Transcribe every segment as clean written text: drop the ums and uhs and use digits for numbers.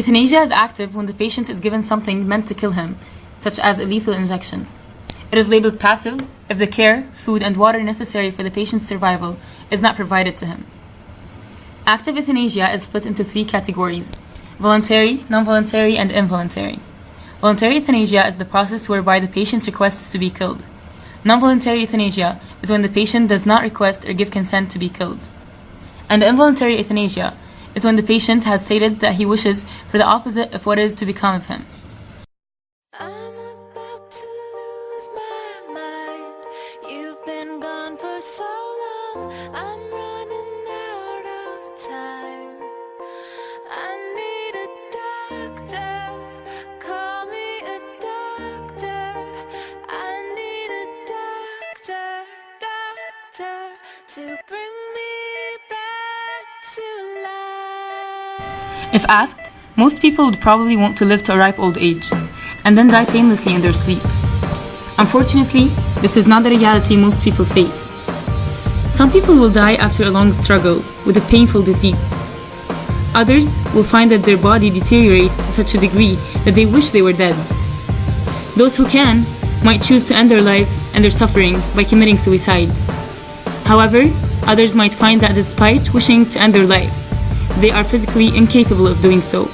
Euthanasia is active when the patient is given something meant to kill him, such as a lethal injection. It is labeled passive if the care, food, and water necessary for the patient's survival is not provided to him. Active euthanasia is split into 3 categories: voluntary, non-voluntary, and involuntary. Voluntary euthanasia is the process whereby the patient requests to be killed. Non-voluntary euthanasia is when the patient does not request or give consent to be killed. And involuntary euthanasia is when the patient has stated that he wishes for the opposite of what is to become of him. I'm about to lose my mind. You've been gone for so long. I'm running out of time. I need a doctor. Call me a doctor. I need a doctor to bring me back to life. If asked, most people would probably want to live to a ripe old age and then die painlessly in their sleep. Unfortunately, this is not the reality most people face. Some people will die after a long struggle with a painful disease. Others will find that their body deteriorates to such a degree that they wish they were dead. Those who can might choose to end their life and their suffering by committing suicide. However, others might find that despite wishing to end their life, they are physically incapable of doing so,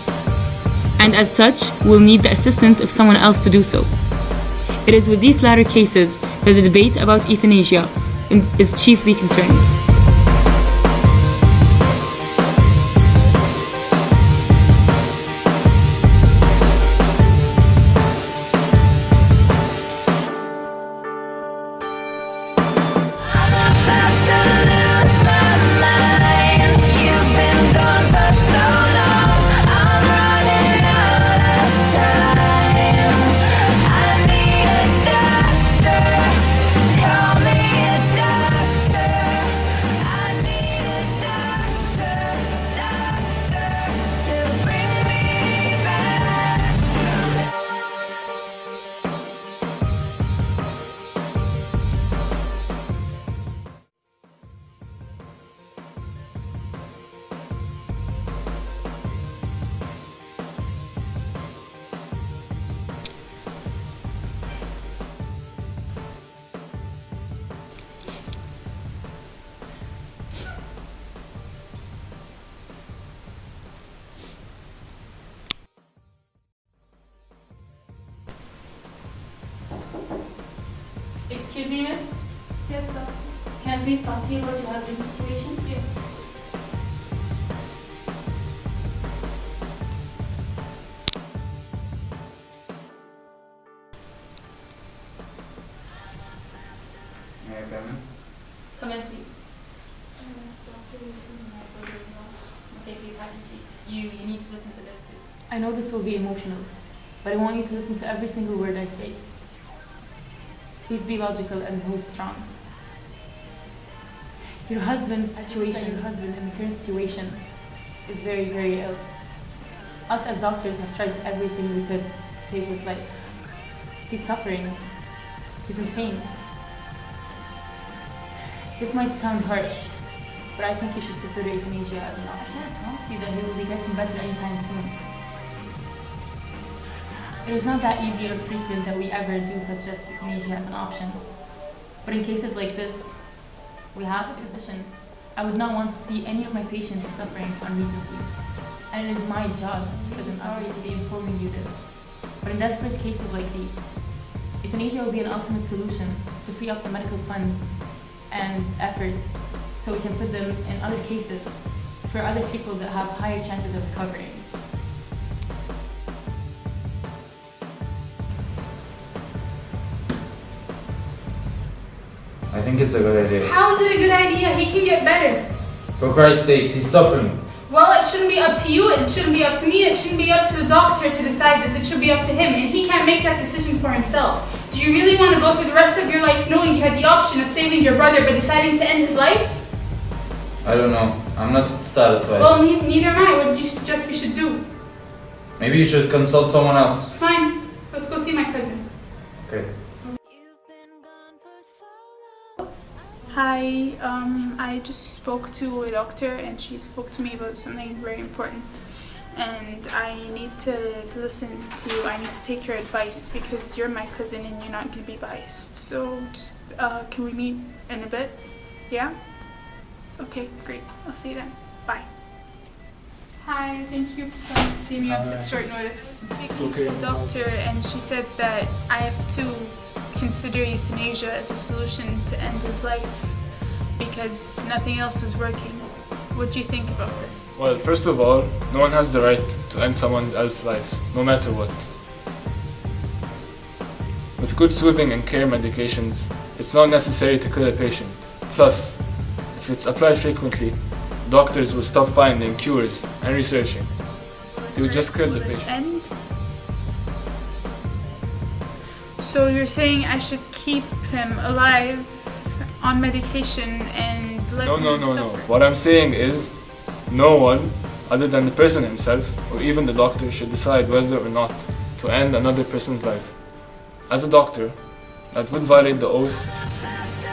and as such will need the assistance of someone else to do so. It is with these latter cases that the debate about euthanasia is chiefly concerned. Excuse me, miss? Yes, sir. Can I please talk to you about your husband's situation? Yes, please. May I come in? Come in, please. Dr. Wilson's my brother-in-law. Okay, please have a seat. You need to listen to this too. I know this will be emotional, but I want you to listen to every single word I say. Please be logical and hold strong. Your husband's situation, your husband in the current situation is very, very ill. Us as doctors have tried everything we could to save his life. He's suffering. He's in pain. This might sound harsh, but I think you should consider euthanasia as an option. I can't promise you that he will be getting better anytime soon. It is not that easy or frequent that we ever do suggest euthanasia as an option. But in cases like this, we have to physician. I would not want to see any of my patients suffering unreasonably. And it is my job to put them sorry to be informing you this. But in desperate cases like these, euthanasia will be an ultimate solution to free up the medical funds and efforts so we can put them in other cases for other people that have higher chances of recovering. I think it's a good idea. How is it a good idea? He can get better. For Christ's sakes, he's suffering. Well, it shouldn't be up to you. It shouldn't be up to me. It shouldn't be up to the doctor to decide this. It should be up to him. And he can't make that decision for himself. Do you really want to go through the rest of your life knowing you had the option of saving your brother but deciding to end his life? I don't know. I'm not satisfied. Well, neither am I. What do you suggest we should do? Maybe you should consult someone else. Fine. Let's go see my cousin. Okay. Hi, I just spoke to a doctor and she spoke to me about something very important. and I need to listen to you. I need to take your advice because you're my cousin and you're not going to be biased. So just, can we meet in a bit? Yeah? Okay, great. I'll see you then. Bye. Hi, thank you for coming to see me on such short notice. Speaking to the doctor, and she said that I have to consider euthanasia as a solution to end his life because nothing else is working. What do you think about this? Well, first of all, no one has the right to end someone else's life, no matter what. With good soothing and care medications, it's not necessary to kill a patient. Plus, if it's applied frequently, doctors will stop finding cures and researching. They will just kill the patient. End? So you're saying I should keep him alive on medication and let him No. suffer? What I'm saying is, no one, other than the person himself, or even the doctor, should decide whether or not to end another person's life. As a doctor, that would violate the oath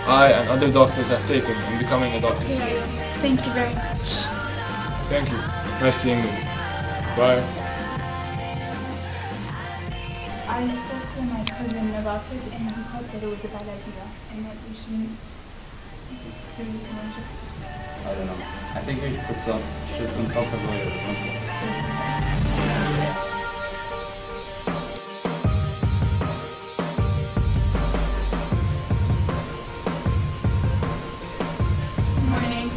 I and other doctors have taken in becoming a doctor. Yes, thank you very much. Thank you. Nice seeing you. Bye. I spoke to my cousin about it and he thought that it was a bad idea and that we shouldn't do euthanasia. I don't know. I think you should consult a lawyer or something. Morning.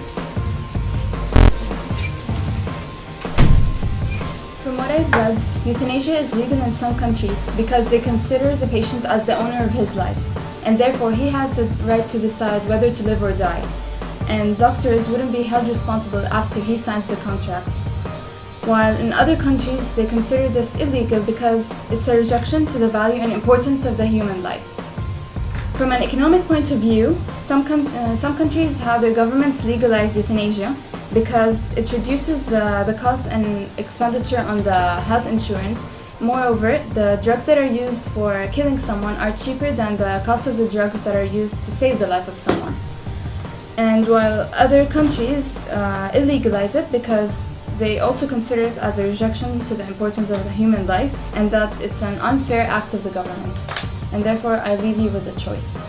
From what I've read, euthanasia is legal in some countries because they consider the patient as the owner of his life, and therefore he has the right to decide whether to live or die, and doctors wouldn't be held responsible after he signs the contract. While in other countries, they consider this illegal because it's a rejection to the value and importance of the human life. From an economic point of view, some countries have their governments legalize euthanasia because it reduces the cost and expenditure on the health insurance. Moreover, the drugs that are used for killing someone are cheaper than the cost of the drugs that are used to save the life of someone. And while other countries illegalize it because they also consider it as a rejection to the importance of the human life and that it's an unfair act of the government. And therefore, I leave you with the choice.